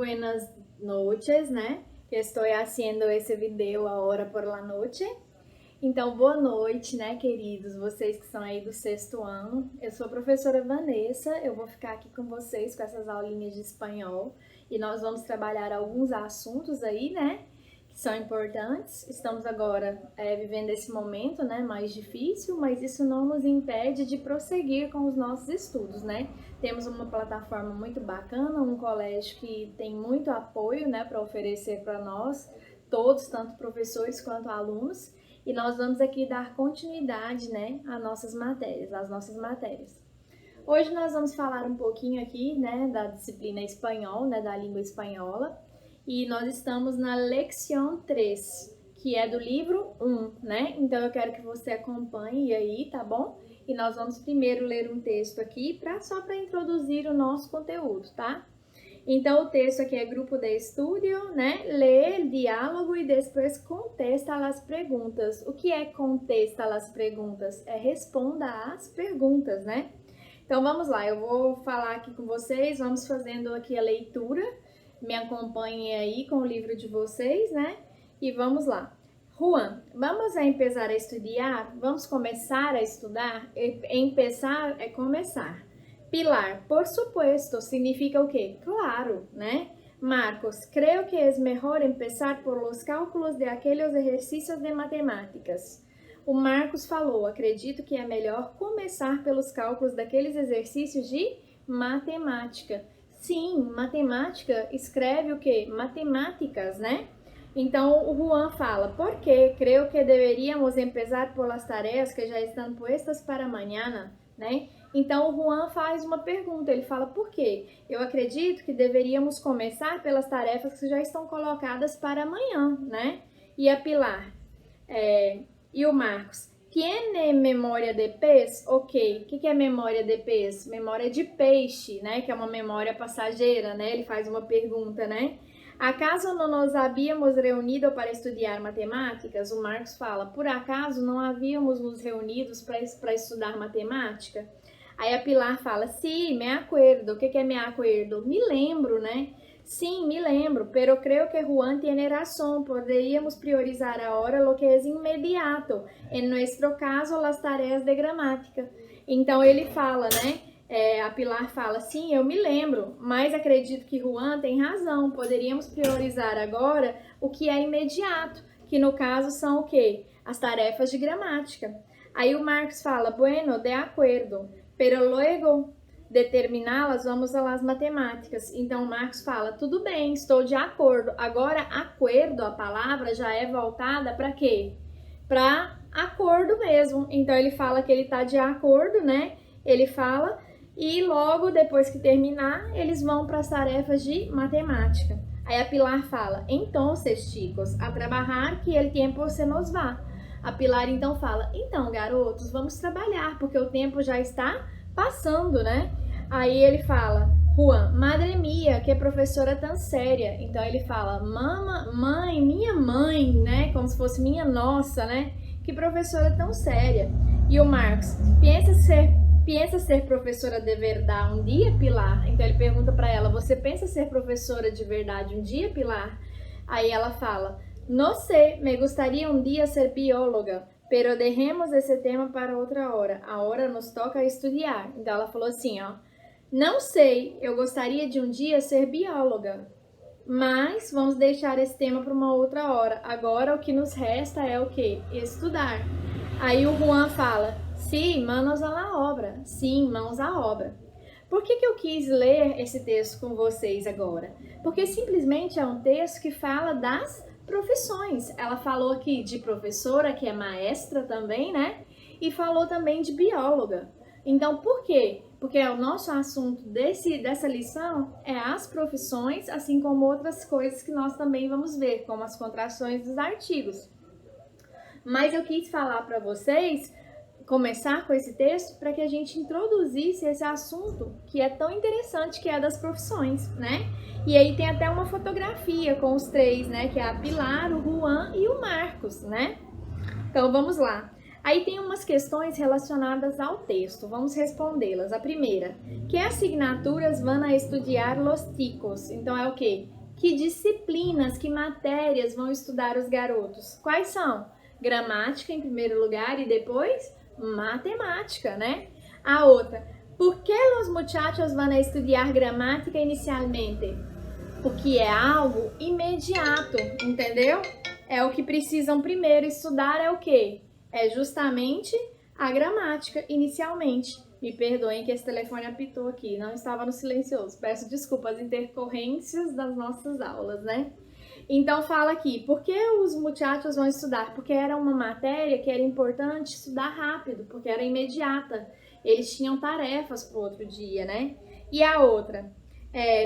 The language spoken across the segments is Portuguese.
buenas noches, né? Que estou haciendo esse vídeo agora por la noche. Então, boa noite, né, queridos, vocês que são aí do 6º ano. Eu sou a professora Vanessa, eu vou ficar aqui com vocês com essas aulinhas de espanhol e nós vamos trabalhar alguns assuntos aí, né, que são importantes. Estamos agora vivendo esse momento, né, mais difícil, mas isso não nos impede de prosseguir com os nossos estudos, né. Temos uma plataforma muito bacana, um colégio que tem muito apoio, né, para oferecer para nós, todos, tanto professores quanto alunos. E nós vamos aqui dar continuidade, né, às nossas matérias. Hoje nós vamos falar um pouquinho aqui, né, da disciplina espanhol, né, da língua espanhola. E nós estamos na Lección 3, que é do livro 1, né? Então eu quero que você acompanhe aí, tá bom? E nós vamos primeiro ler um texto aqui, só para introduzir o nosso conteúdo, tá? Então, o texto aqui é grupo de estudo, né? Lê o diálogo e depois contesta as perguntas. O que é contesta as perguntas? É responda às perguntas, né? Então, vamos lá. Eu vou falar aqui com vocês, vamos fazendo aqui a leitura. Me acompanhem aí com o livro de vocês, né? E vamos lá. Juan, vamos a empezar a estudar? Vamos começar a estudar? Empezar é começar. Pilar, por supuesto, significa o quê? Claro, né? Marcos, creo que es mejor empezar por los cálculos de aquellos ejercicios de matemáticas. O Marcos falou, acredito que é melhor começar pelos cálculos daqueles exercícios de matemática. Sim, matemática escreve o quê? Matemáticas, né? Então, o Juan fala, por quê? Creo que deveríamos empezar por las tareas que já estão puestas para mañana, né? Então, o Juan faz uma pergunta, ele fala, por quê? Eu acredito que deveríamos começar pelas tarefas que já estão colocadas para amanhã, né? E a Pilar, e o Marcos, tiene memória de pez? Ok, o que é memória de pez? Memória de peixe, né? Que é uma memória passageira, né? Ele faz uma pergunta, né? Acaso não nos havíamos reunido para estudar matemáticas? O Marcos fala, por acaso não havíamos nos reunidos para estudar matemática? Aí a Pilar fala, sim, me acuerdo. O que é me acuerdo? Me lembro, né? Sim, me lembro, pero creo que Juan tiene razón. Poderíamos priorizar ahora lo que es inmediato. En nuestro caso, las tareas de gramática. Então ele fala, né? A Pilar fala, sim, eu me lembro, mas acredito que Juan tem razão. Poderíamos priorizar agora o que é imediato, que no caso são o quê? As tarefas de gramática. Aí o Marcos fala, bueno, de acuerdo. Pero luego de terminá-las, vamos a las matemáticas. Então, o Marcos fala, tudo bem, estou de acordo. Agora, acordo, a palavra já é voltada para quê? Para acordo mesmo. Então, ele fala que ele está de acordo, né? Ele fala e logo depois que terminar, eles vão para as tarefas de matemática. Aí a Pilar fala, entonces, chicos, a trabalhar que el tiempo se nos va. A Pilar então fala, então garotos, vamos trabalhar, porque o tempo já está passando, né? Aí ele fala, Juan, madre mia, que professora tão séria. Então ele fala, mãe, minha mãe, né? Como se fosse minha nossa, né? Que professora tão séria. E o Marcos, pensa ser professora de verdade um dia, Pilar? Então ele pergunta para ela, você pensa ser professora de verdade um dia, Pilar? Aí ela fala, no sé, me gustaría un día ser bióloga, pero dejemos esse tema para outra hora. Agora nos toca estudar. Então ela falou assim, ó, não sei, eu gostaria de um dia ser bióloga, mas vamos deixar esse tema para uma outra hora. Agora o que nos resta é o quê? Estudar. Aí o Juan fala, sim, manos a la obra. Sim, mãos à obra. Por que eu quis ler esse texto com vocês agora? Porque simplesmente é um texto que fala das profissões. Ela falou aqui de professora, que é maestra também, né? E falou também de bióloga. Então, por quê? Porque o nosso assunto dessa lição é as profissões, assim como outras coisas que nós também vamos ver, como as contrações dos artigos. Mas eu quis falar para vocês, começar com esse texto, para que a gente introduzisse esse assunto que é tão interessante, que é das profissões, né? E aí tem até uma fotografia com os três, né? Que é a Pilar, o Juan e o Marcos, né? Então vamos lá. Aí tem umas questões relacionadas ao texto, vamos respondê-las. A primeira, que asignaturas vão a estudar los chicos? Então é o quê? Que disciplinas, que matérias vão estudar os garotos? Quais são? Gramática em primeiro lugar e depois matemática, né? A outra, por que os muchachos vão a estudar gramática inicialmente? Porque é algo imediato, entendeu? É o que precisam primeiro estudar, é o quê? É justamente a gramática, inicialmente. Me perdoem que esse telefone apitou aqui, não estava no silencioso. Peço desculpas, intercorrências das nossas aulas, né? Então fala aqui, por que os muchachos vão estudar? Porque era uma matéria que era importante estudar rápido, porque era imediata. Eles tinham tarefas para o outro dia, né? E a outra,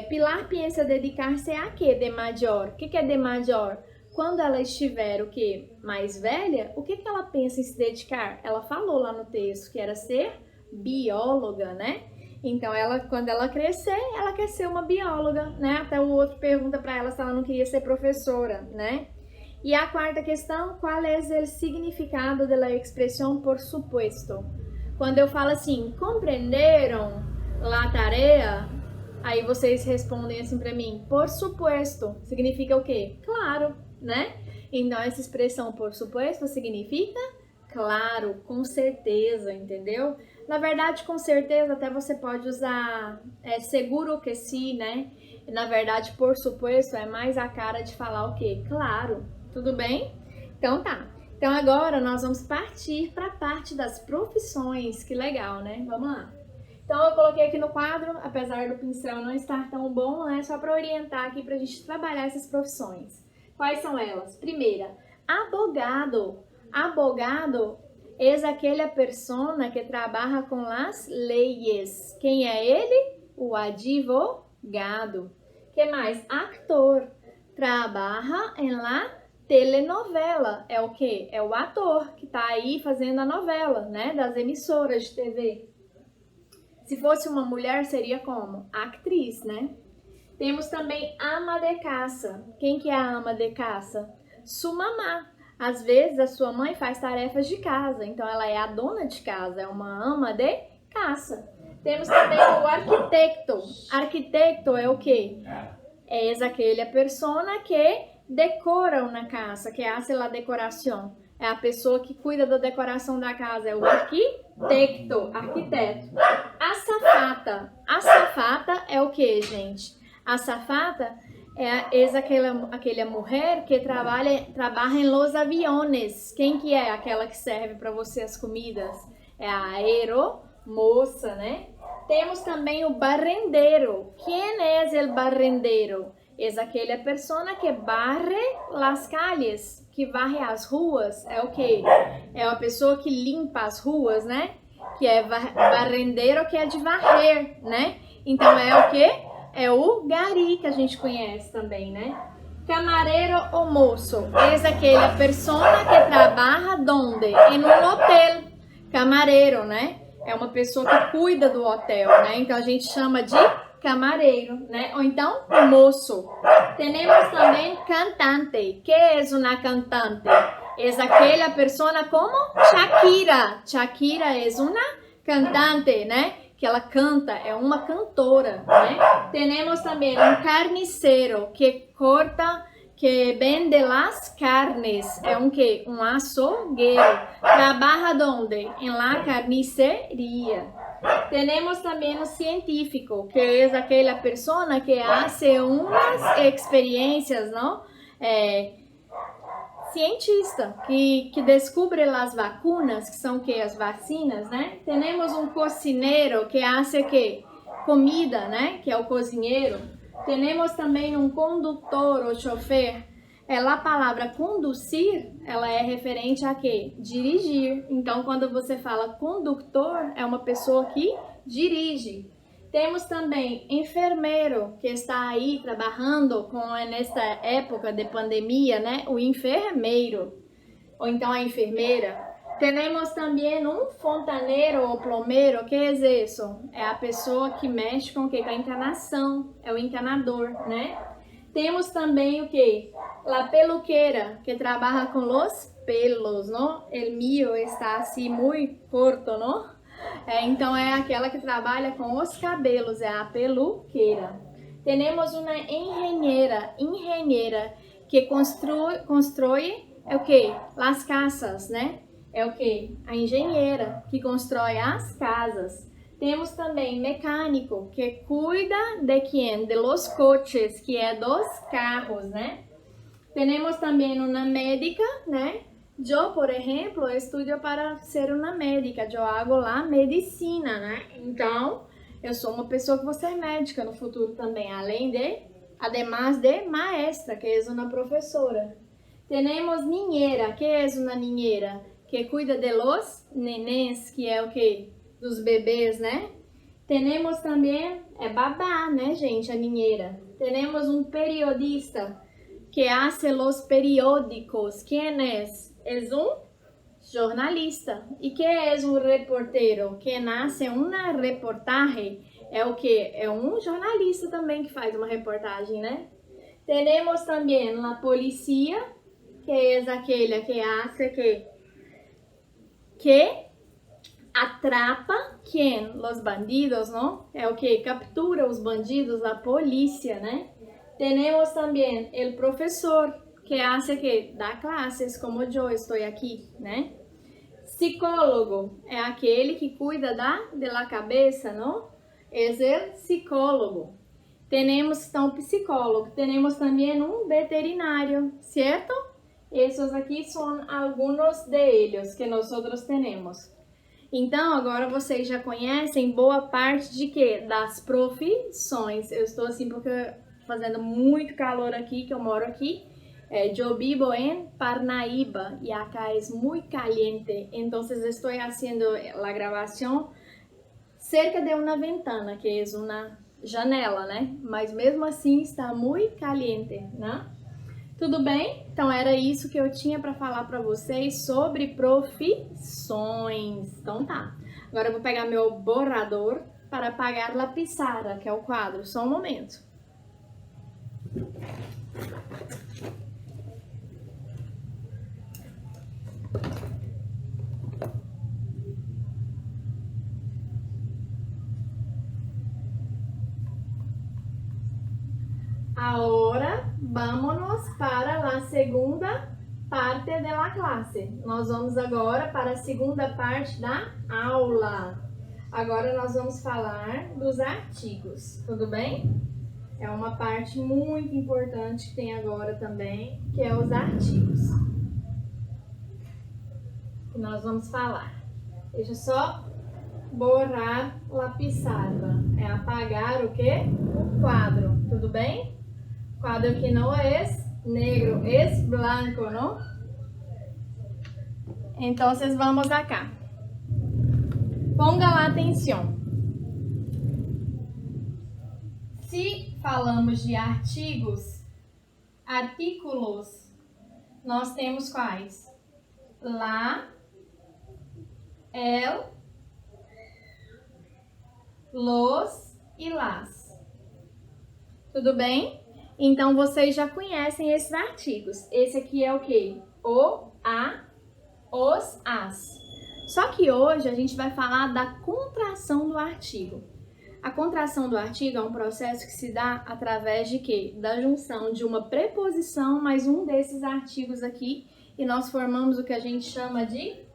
Pilar pensa dedicar-se a quê de maior? O que é de maior? Quando ela estiver o quê? Mais velha, o que ela pensa em se dedicar? Ela falou lá no texto que era ser bióloga, né? Então, quando ela crescer, ela quer ser uma bióloga, né? Até o outro pergunta para ela se ela não queria ser professora, né? E a quarta questão, qual é o significado da expressão por supuesto? Quando eu falo assim, compreenderam a tarefa? Aí vocês respondem assim para mim, por supuesto, significa o quê? Claro, né? Então, essa expressão por supuesto significa claro, com certeza, entendeu? Na verdade, com certeza, até você pode usar seguro que sim, né? Na verdade, por supuesto, é mais a cara de falar o quê? Claro, tudo bem? Então tá. Então agora nós vamos partir para a parte das profissões. Que legal, né? Vamos lá. Então eu coloquei aqui no quadro, apesar do pincel não estar tão bom, né? Só para orientar aqui para a gente trabalhar essas profissões. Quais são elas? Primeira, abogado. Abogado é aquela persona que trabalha com as leyes. Quem é ele? O advogado. Que mais? Actor. Trabalha em la telenovela. É o quê? É o ator que está aí fazendo a novela, né? Das emissoras de TV. Se fosse uma mulher, seria como? Atriz, né? Temos também ama de casa. Quem que é a ama de casa? Sua mamá. Às vezes a sua mãe faz tarefas de casa, então ela é a dona de casa, é uma ama de casa. Temos também o arquiteto. Arquiteto é o quê? É aquela persona que decora uma casa, que hace a decoração. É a pessoa que cuida da decoração da casa, é o arquiteto. Azafata. Azafata é o que, gente? Azafata é aquela mulher que trabalha em los aviones. Quem que é aquela que serve para você as comidas? É a aeromoça, né? Temos também o barrendeiro. Quem é o barrendeiro? É aquela persona que barre las calles, que varre as ruas. É o quê? É a pessoa que limpa as ruas, né? Que é barrendeiro, que é de varrer, né? Então é o quê? É o gari que a gente conhece também, né? Camareiro ou moço é aquela persona que trabalha donde? Em um hotel. Camareiro, né? É uma pessoa que cuida do hotel, né? Então a gente chama de camareiro, né? Ou então moço. Temos também cantante. Que é uma cantante? É aquela persona como Shakira. Shakira é uma cantante, né? Que ela canta, é uma cantora, né? Temos também um carniceiro que corta, que vende las carnes, é um que? Um açougueiro. Trabalha onde? Em la carniceria. Temos também o científico, que é aquela persona que hace umas experiências, não? Cientista que descobre as vacunas, que são que as vacinas, né? Temos um cocineiro que hace que comida, né? Que é o cozinheiro. Temos também um condutor ou chofer. A palavra conduzir, ela é referente a quê? Dirigir. Então, quando você fala condutor, é uma pessoa que dirige. Temos também enfermeiro, que está aí trabalhando nesta época de pandemia, né? O enfermeiro, ou então a enfermeira. Temos também um fontaneiro ou plomeiro, que é isso? É a pessoa que mexe com o quê? Com a encanação, é o encanador, né? Temos também o que? La peluquera, que trabalha com os pelos, não? El mío está assim muito corto, não? Então é aquela que trabalha com os cabelos, é a peluqueira. Temos uma engenheira que constrói é o que? As casas, né? É o que? A engenheira que constrói as casas. Temos também mecânico que cuida de quem? De los coches, que é dos carros, né? Temos também uma médica, né? Eu, por exemplo, estudo para ser uma médica. Eu hago lá medicina, né? Então, eu sou uma pessoa que vou ser médica no futuro também, además de maestra, que é uma professora. Temos niñera, que é uma niñera? Que cuida de los nenéns, que é o que? Dos bebês, né? Temos também, babá, né, gente, a niñera. Temos um periodista que hace los periódicos. Quem é? É um jornalista. E que é um reportero? Quem hace uma reportagem é o que? É um jornalista também que faz uma reportagem, né? Temos também a polícia, que é aquele que hace que atrapa quem? Os bandidos, não? É o que? Captura os bandidos, a polícia, né? Temos também o professor, que hace que dá classes, como eu estou aqui, né? Psicólogo é aquele que cuida da cabeça, não? É o psicólogo. Temos então psicólogo, temos também um veterinário, certo? Esses aqui são alguns deles que nós temos. Então, agora vocês já conhecem boa parte de quê? Das profissões. Eu estou assim porque fazendo muito calor aqui, que eu moro aqui. Eu vivo em Parnaíba e acá é muito caliente. Então, estou fazendo a gravação cerca de uma ventana, que é uma janela, né? Mas mesmo assim está muito caliente, né? Tudo bem? Então era isso que eu tinha para falar para vocês sobre profissões. Então tá. Agora eu vou pegar meu borrador para apagar a pizarra, que é o quadro. Só um momento. Agora, vámonos para a segunda parte da classe. Nós vamos agora para a segunda parte da aula. Agora nós vamos falar dos artigos, tudo bem? É uma parte muito importante que tem agora também, que é os artigos. Que nós vamos falar. Deixa eu só borrar a pizarra. É apagar o quê? O quadro, tudo bem? Quadro que não é negro, é branco, não? Então, vamos acá. Ponga lá atenção. Se falamos de artigos, artículos, nós temos quais? La, el, los e las. Tudo bem? Então, vocês já conhecem esses artigos. Esse aqui é o quê? O, a, os, as. Só que hoje a gente vai falar da contração do artigo. A contração do artigo é um processo que se dá através de quê? Da junção de uma preposição mais um desses artigos aqui e nós formamos o que a gente chama de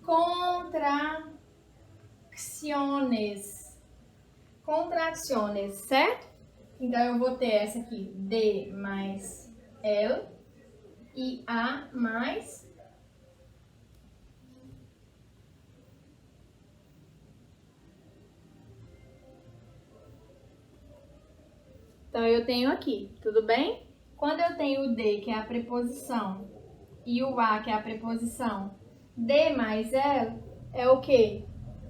contracciones. Contracciones, certo? Então, eu vou ter essa aqui, de mais el e a mais então, eu tenho aqui, tudo bem? Quando eu tenho o de, que é a preposição, e o a, que é a preposição, de mais el, é o quê?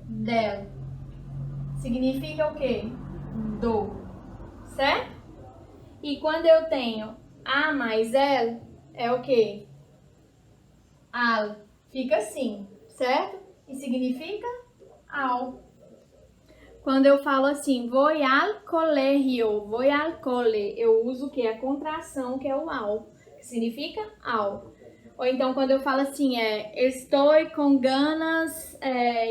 Del. Significa o quê? Do. Certo? E quando eu tenho a mais el, é o quê? Al. Fica assim, certo? E significa ao. Quando eu falo assim, vou al colegio, vou al cole, eu uso o que? A contração, que é o ao, que significa ao. Ou então, quando eu falo assim, estou com ganas,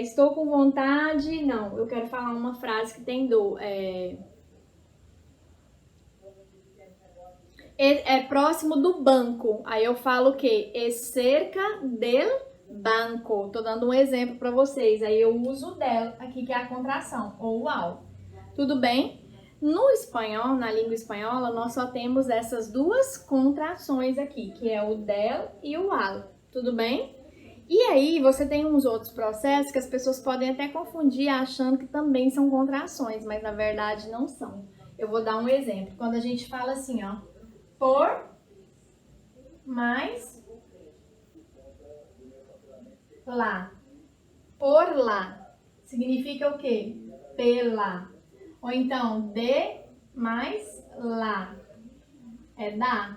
estou com vontade, não, eu quero falar uma frase que tem é próximo do banco. Aí eu falo o quê? É cerca del banco. Tô dando um exemplo para vocês. Aí eu uso o del aqui, que é a contração, ou o ao. Tudo bem? No espanhol, na língua espanhola, nós só temos essas duas contrações aqui, que é o del e o al. Tudo bem? E aí, você tem uns outros processos que as pessoas podem até confundir achando que também são contrações, mas na verdade não são. Eu vou dar um exemplo. Quando a gente fala assim, ó, por mais lá. Por lá. Significa o quê? Pela. Ou então, de mais lá. É da.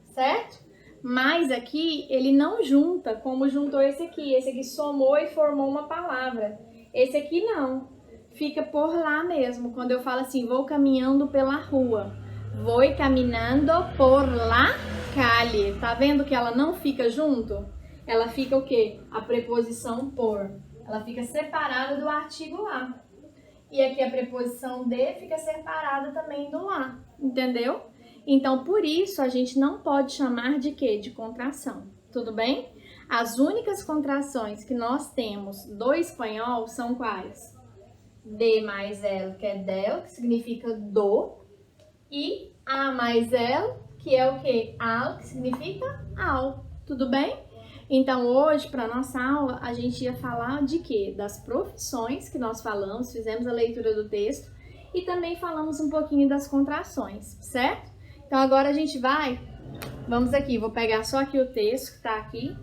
Certo? Mas aqui, ele não junta como juntou esse aqui. Esse aqui somou e formou uma palavra. Esse aqui não. Fica por lá mesmo. Quando eu falo assim, vou caminhando pela rua. Vou caminhando por la calle. Tá vendo que ela não fica junto? Ela fica o quê? A preposição por. Ela fica separada do artigo lá. E aqui a preposição de fica separada também do lá. Entendeu? Então, por isso, a gente não pode chamar de quê? De contração. Tudo bem? As únicas contrações que nós temos do espanhol são quais? De mais el, que é del, que significa do. E a mais el, que é o quê? Al, que significa ao. Tudo bem? Então, hoje, para nossa aula, a gente ia falar de quê? Das profissões que nós falamos, fizemos a leitura do texto e também falamos um pouquinho das contrações, certo? Então, agora a gente vamos aqui, vou pegar só aqui o texto que está aqui,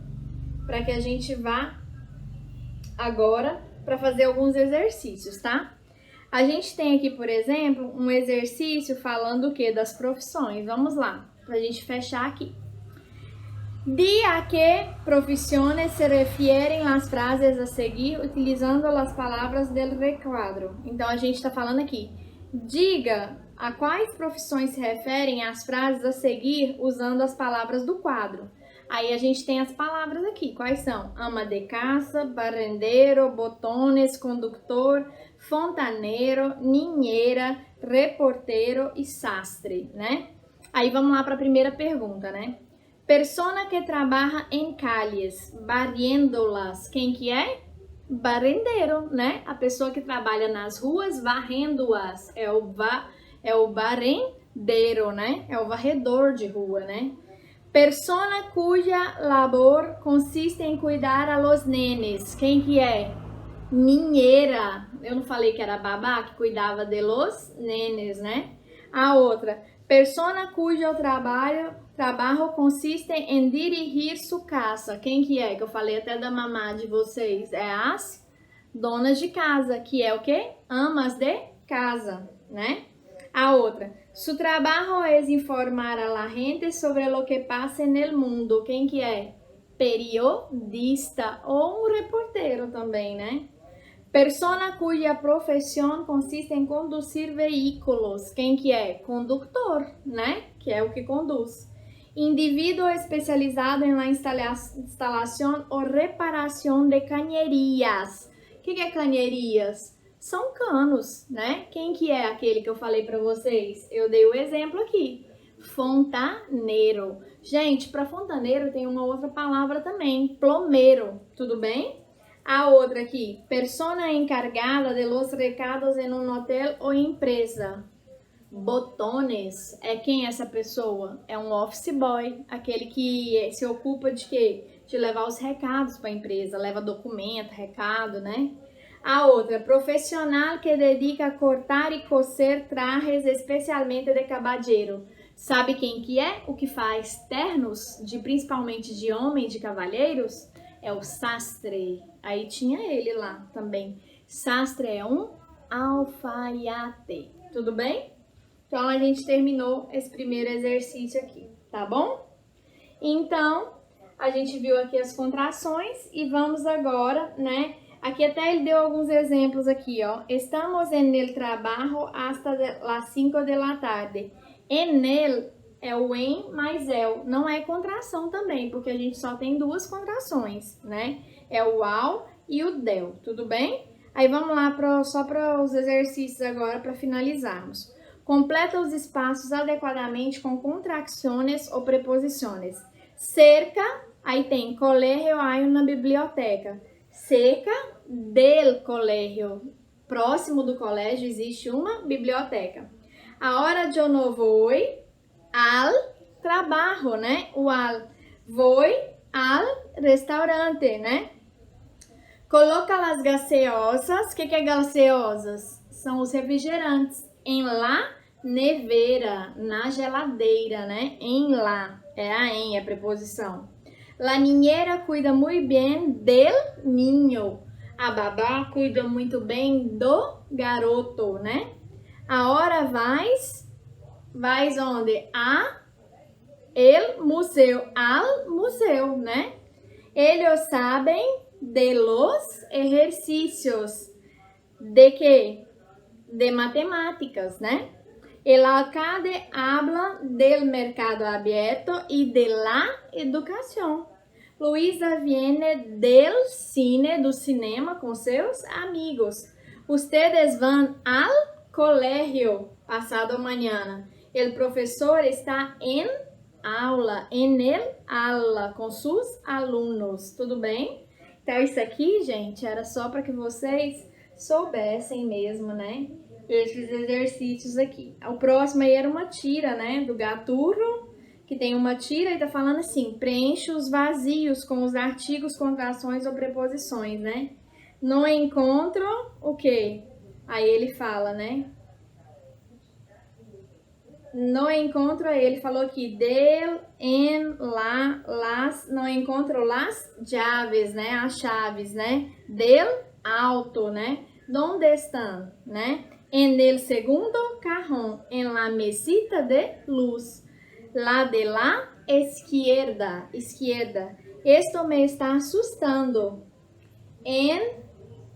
para que a gente vá agora para fazer alguns exercícios, tá? A gente tem aqui, por exemplo, um exercício falando o quê? Das profissões. Vamos lá, para a gente fechar aqui. Di a que profissões se referem as frases a seguir utilizando as palavras del requadro. Então, a gente está falando aqui. Diga a quais profissões se referem as frases a seguir usando as palavras do quadro. Aí a gente tem as palavras aqui. Quais são? Ama de casa, barrendeiro, botones, condutor, fontaneiro, ninheira, reporteiro e sastre, né? Aí vamos lá para a primeira pergunta, né? Persona que trabalha em calles, barriendo-las. Quem que é? Barrendeiro, né? A pessoa que trabalha nas ruas varrendo-as. É o barrendeiro, né? É o varredor de rua, né? Persona cuja labor consiste em cuidar a los nenes. Quem que é? Ninheira. Eu não falei que era babá que cuidava de los nenes, né? A outra. Persona cujo trabalho consiste em dirigir sua casa. Quem que é? Que eu falei até da mamá de vocês. É as donas de casa, que é o quê? Amas de casa, né? A outra. Su trabajo es informar a la gente sobre lo que pasa en el mundo. Quem que é? Periodista ou um reporteiro também, né? Persona cuja profissão consiste em conduzir veículos. Quem que é? Condutor, né? Que é o que conduz. Indivíduo especializado em la instalação ou reparação de canherias. O que é canherias? São canos, né? Quem que é aquele que eu falei para vocês? Eu dei o exemplo aqui. Fontaneiro. Gente, para fontaneiro tem uma outra palavra também. Plomeiro. Tudo bem? A outra aqui, persona encargada de los recados em um hotel ou empresa. Botones, é quem é essa pessoa? É um office boy, aquele que se ocupa de quê? De levar os recados para a empresa, leva documento, recado, né? A outra, profissional que dedica a cortar e coser trajes especialmente de caballero. Sabe quem que é? O que faz ternos, principalmente de homens, de cavalheiros? É o sastre. Aí tinha ele lá também. Sastre é um alfaiate. Tudo bem? Então, a gente terminou esse primeiro exercício aqui, tá bom? Então, a gente viu aqui as contrações e vamos agora, né? Aqui até ele deu alguns exemplos aqui, ó. Estamos en el trabajo hasta las 5 de la tarde. En el é o em mais el. Não é contração também, porque a gente só tem duas contrações, né? É o ao e o del, tudo bem? Aí vamos lá só para os exercícios agora para finalizarmos. Completa os espaços adequadamente com contracciones ou preposições. Cerca, aí tem colegio hay una biblioteca. Cerca del colegio, próximo do colégio existe uma biblioteca. Ahora yo no voy al trabajo, né? O al. Voy al restaurante, né? Coloca las gaseosas. O que é gaseosas? São os refrigerantes. Em la nevera, na geladeira, né? Em la, é a preposição. La niñera cuida muy bien del niño. A babá cuida muito bem do garoto, né? Ahora vais onde? El museu, al museu, né? Ellos sabem de los ejercicios. De quê? De matemáticas, né? El alcalde habla del mercado abierto y de la educación. Luisa viene del cine, do cinema, com seus amigos. Ustedes van al colegio pasado mañana. El profesor está en aula, en el aula, com seus alunos. Tudo bem? Então, isso aqui, gente, era só para que vocês soubessem mesmo, né? Esses exercícios aqui. O próximo aí era uma tira, né? Do gaturro, que tem uma tira e tá falando assim: preenche os vazios com os artigos, contrações ou preposições, né? No encontro, o quê? Aí ele fala, né? No encontro, aí ele falou aqui: del, en, la, las. No encontro las llaves, né? As chaves, né? Del auto, né? Donde están, né? En el segundo cajón, en la mesita de luz. La de la izquierda, izquierda. Esto me está asustando. En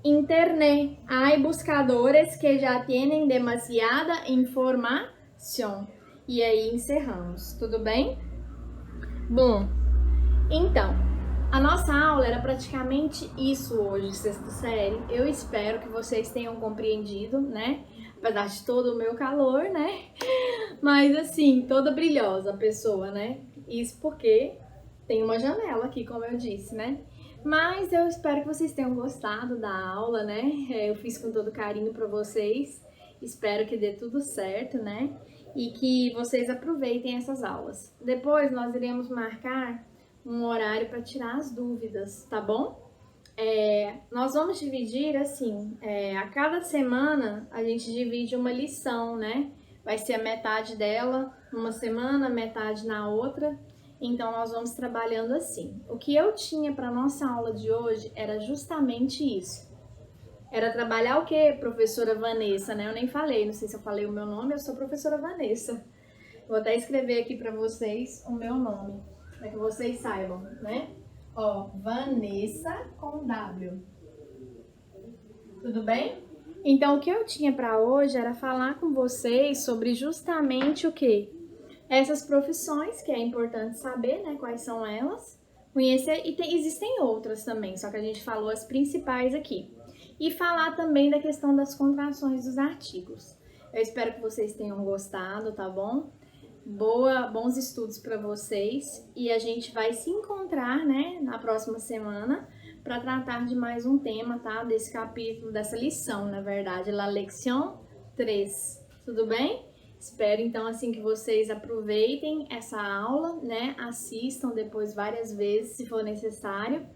internet, hay buscadores que já tienen demasiada informação. E aí encerramos, tudo bem? Bom, então, a nossa aula era praticamente isso hoje, sexta série. Eu espero que vocês tenham compreendido, né? Apesar de todo o meu calor, né? Mas assim, toda brilhosa a pessoa, né? Isso porque tem uma janela aqui, como eu disse, né? Mas eu espero que vocês tenham gostado da aula, né? Eu fiz com todo carinho para vocês. Espero que dê tudo certo, né? E que vocês aproveitem essas aulas. Depois nós iremos marcar um horário para tirar as dúvidas, tá bom? Nós vamos dividir assim, a cada semana a gente divide uma lição, né? Vai ser a metade dela numa semana, metade na outra. Então, nós vamos trabalhando assim. O que eu tinha para nossa aula de hoje era justamente isso. Era trabalhar o quê, professora Vanessa, né? Eu nem falei, não sei se eu falei o meu nome, eu sou professora Vanessa. Vou até escrever aqui para vocês o meu nome, para que vocês saibam, né? Ó, Vanessa com W. Tudo bem? Então, o que eu tinha para hoje era falar com vocês sobre justamente o quê? Essas profissões, que é importante saber, né, quais são elas, conhecer, e existem outras também, só que a gente falou as principais aqui. E falar também da questão das contrações dos artigos. Eu espero que vocês tenham gostado, tá bom? Bons estudos para vocês, e a gente vai se encontrar, né, na próxima semana para tratar de mais um tema, tá? Desse capítulo, dessa lição, na verdade, la lección 3. Tudo bem? Espero, então, assim, que vocês aproveitem essa aula, né? Assistam depois várias vezes, se for necessário.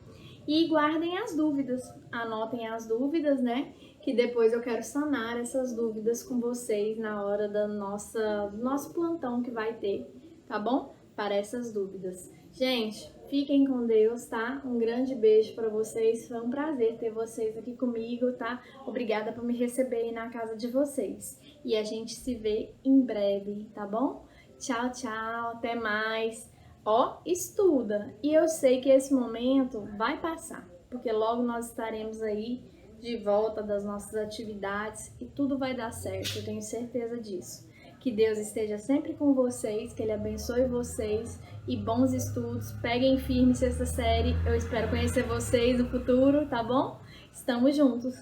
E guardem as dúvidas. Anotem as dúvidas, né? Que depois eu quero sanar essas dúvidas com vocês na hora do nosso plantão que vai ter, tá bom? Para essas dúvidas. Gente, fiquem com Deus, tá? Um grande beijo para vocês. Foi um prazer ter vocês aqui comigo, tá? Obrigada por me receberem na casa de vocês. E a gente se vê em breve, tá bom? Tchau, tchau, até mais. Ó, estuda. E eu sei que esse momento vai passar. porque logo nós estaremos aí de volta das nossas atividades e tudo vai dar certo, eu tenho certeza disso. Que Deus esteja sempre com vocês, que Ele abençoe vocês e bons estudos. Peguem firme sexta série, eu espero conhecer vocês no futuro, tá bom? Estamos juntos.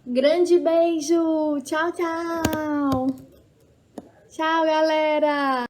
Grande beijo! Tchau, tchau! Tchau, galera!